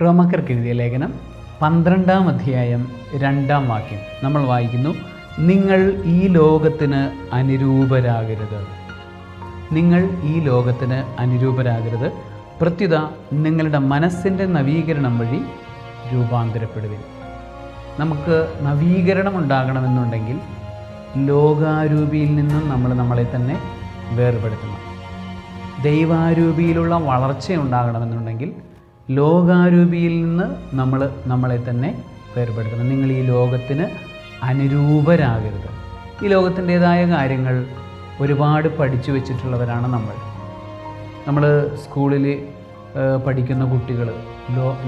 റോമാക്കാർക്ക് എഴുതിയ ലേഖനം 12-ാം അധ്യായം 2-ാം വാക്യം നമ്മൾ വായിക്കുന്നു, നിങ്ങൾ ഈ ലോകത്തിന് അനുരൂപരാകരുത്. നിങ്ങൾ ഈ ലോകത്തിന് അനുരൂപരാകരുത്, പ്രത്യുത നിങ്ങളുടെ മനസ്സിൻ്റെ നവീകരണം വഴി രൂപാന്തരപ്പെടുവിൻ. നമുക്ക് നവീകരണം ഉണ്ടാകണമെന്നുണ്ടെങ്കിൽ ലോകാരൂപിയിൽ നിന്നും നമ്മളെ തന്നെ വേർപെടുത്തണം. ദൈവാരൂപിയിലുള്ള വളർച്ച ഉണ്ടാകണമെന്നുണ്ടെങ്കിൽ ലോകാരൂപിയിൽ നിന്ന് നമ്മളെ തന്നെ വേർപെടുത്തണം. നിങ്ങൾ ഈ ലോകത്തിന് അനുരൂപരാകരുത്. ഈ ലോകത്തിൻ്റേതായ കാര്യങ്ങൾ ഒരുപാട് പഠിച്ചു വച്ചിട്ടുള്ളവരാണ് നമ്മൾ സ്കൂളിൽ പഠിക്കുന്ന കുട്ടികൾ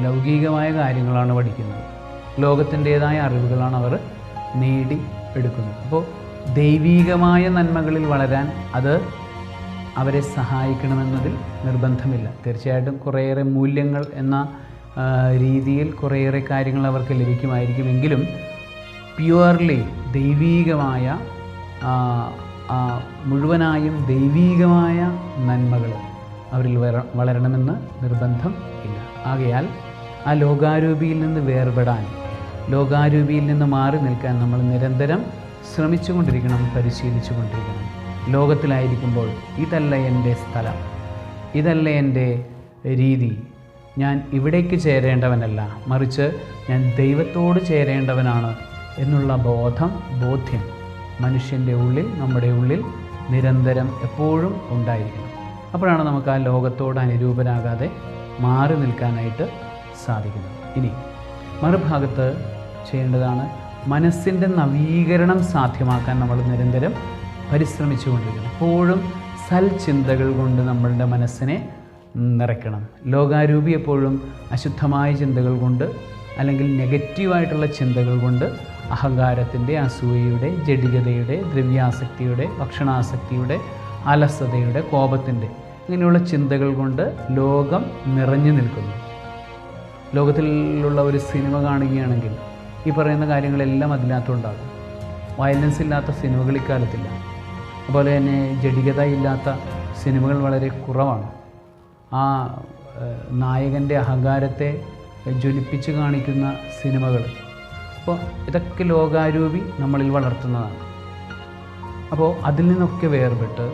ലൗകികമായ കാര്യങ്ങളാണ് പഠിക്കുന്നത്. ലോകത്തിൻ്റേതായ അറിവുകളാണ് അവർ നേടി എടുക്കുന്നത്. അപ്പോൾ ദൈവീകമായ നന്മകളിൽ വളരാൻ അത് അവരെ സഹായിക്കണമെന്നതിൽ നിർബന്ധമില്ല. തീർച്ചയായിട്ടും കുറേയേറെ മൂല്യങ്ങൾ എന്ന രീതിയിൽ കുറേയേറെ കാര്യങ്ങൾ അവർക്ക് ലഭിക്കുമായിരിക്കുമെങ്കിലും പ്യുവർലി ദൈവീകമായ മുഴുവനായും ദൈവീകമായ നന്മകൾ അവരിൽ വളരണമെന്ന് നിർബന്ധം ഇല്ല. ആകയാൽ ആ ലോകാരൂപിയിൽ നിന്ന് വേർപെടാൻ, ലോകാരൂപിയിൽ നിന്ന് മാറി നിൽക്കാൻ നമ്മൾ നിരന്തരം ശ്രമിച്ചുകൊണ്ടിരിക്കണം, പരിശീലിച്ചുകൊണ്ടിരിക്കണം. ലോകത്തിലായിരിക്കുമ്പോൾ ഇതല്ല എൻ്റെ സ്ഥലം, ഇതല്ല എൻ്റെ രീതി, ഞാൻ ഇവിടേക്ക് ചേരേണ്ടവനല്ല, മറിച്ച് ഞാൻ ദൈവത്തോട് ചേരേണ്ടവനാണ് എന്നുള്ള ബോധ്യം മനുഷ്യൻ്റെ ഉള്ളിൽ, നമ്മുടെ ഉള്ളിൽ നിരന്തരം എപ്പോഴും ഉണ്ടായിരിക്കണം. അപ്പോഴാണ് നമുക്ക് ആ ലോകത്തോട് അനുരൂപരാകാതെ മാറി നിൽക്കാനായിട്ട് സാധിക്കുന്നത്. ഇനി മറുഭാഗത്ത് ചെയ്യേണ്ടതാണ് മനസ്സിൻ്റെ നവീകരണം സാധ്യമാക്കാൻ നമ്മൾ നിരന്തരം പരിശ്രമിച്ചുകൊണ്ടിരിക്കണം. എപ്പോഴും സൽചിന്തകൾ കൊണ്ട് നമ്മളുടെ മനസ്സിനെ നിറയ്ക്കണം. ലോകാരൂപി എപ്പോഴും അശുദ്ധമായ ചിന്തകൾ കൊണ്ട് അല്ലെങ്കിൽ നെഗറ്റീവായിട്ടുള്ള ചിന്തകൾ കൊണ്ട് അഹങ്കാരത്തിൻ്റെ, അസൂയയുടെ, ജഡികതയുടെ, ദ്രവ്യാസക്തിയുടെ, ഭക്ഷണാസക്തിയുടെ, അലസതയുടെ, കോപത്തിൻ്റെ ഇങ്ങനെയുള്ള ചിന്തകൾ കൊണ്ട് ലോകം നിറഞ്ഞു നിൽക്കുന്നു. ലോകത്തിലുള്ള ഒരു സിനിമ കാണുകയാണെങ്കിൽ ഈ പറയുന്ന കാര്യങ്ങളെല്ലാം അതിനകത്തുണ്ടാകും. വയലൻസ് ഇല്ലാത്ത സിനിമകൾ ഇക്കാലത്തില്ല. അതുപോലെ തന്നെ ജഡികത ഇല്ലാത്ത സിനിമകൾ വളരെ കുറവാണ്. ആ നായകൻ്റെ അഹങ്കാരത്തെ ജ്വലിപ്പിച്ച് കാണിക്കുന്ന സിനിമകൾ, അപ്പോൾ ഇതൊക്കെ ലോകാരൂപി നമ്മളിൽ വളർത്തുന്നതാണ്. അപ്പോൾ അതിൽ നിന്നൊക്കെ വേർപെട്ട്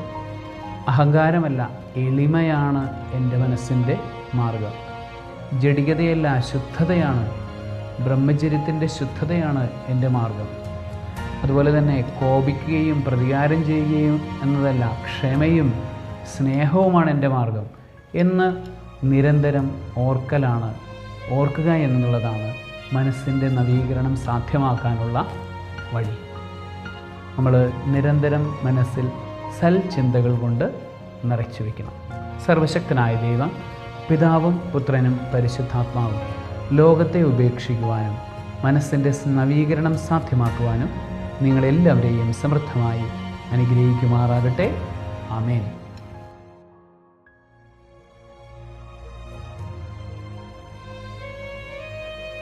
അഹങ്കാരമല്ല, എളിമയാണ് എൻ്റെ മനസ്സിൻ്റെ മാർഗം, ജഡികതയല്ല ശുദ്ധതയാണ്, ബ്രഹ്മചര്യത്തിൻ്റെ ശുദ്ധതയാണ് എൻ്റെ മാർഗം. അതുപോലെ തന്നെ കോപിക്കുകയും പ്രതികാരം ചെയ്യുകയും എന്നതല്ല, ക്ഷമയും സ്നേഹവുമാണ് എൻ്റെ മാർഗം എന്ന് നിരന്തരം ഓർക്കുക എന്നുള്ളതാണ് മനസ്സിൻ്റെ നവീകരണം സാധ്യമാക്കാനുള്ള വഴി. നമ്മൾ നിരന്തരം മനസ്സിൽ സൽചിന്തകൾ കൊണ്ട് നിറച്ചു വയ്ക്കണം. സർവശക്തനായ ദൈവം, പിതാവും പുത്രനും പരിശുദ്ധാത്മാവും ലോകത്തെ ഉപേക്ഷിക്കുവാനും മനസ്സിൻ്റെ നവീകരണം സാധ്യമാക്കുവാനും നിങ്ങളെല്ലാവരെയും സമൃദ്ധമായി അനുഗ്രഹിക്കുമാറാകട്ടെ. ആമേൻ.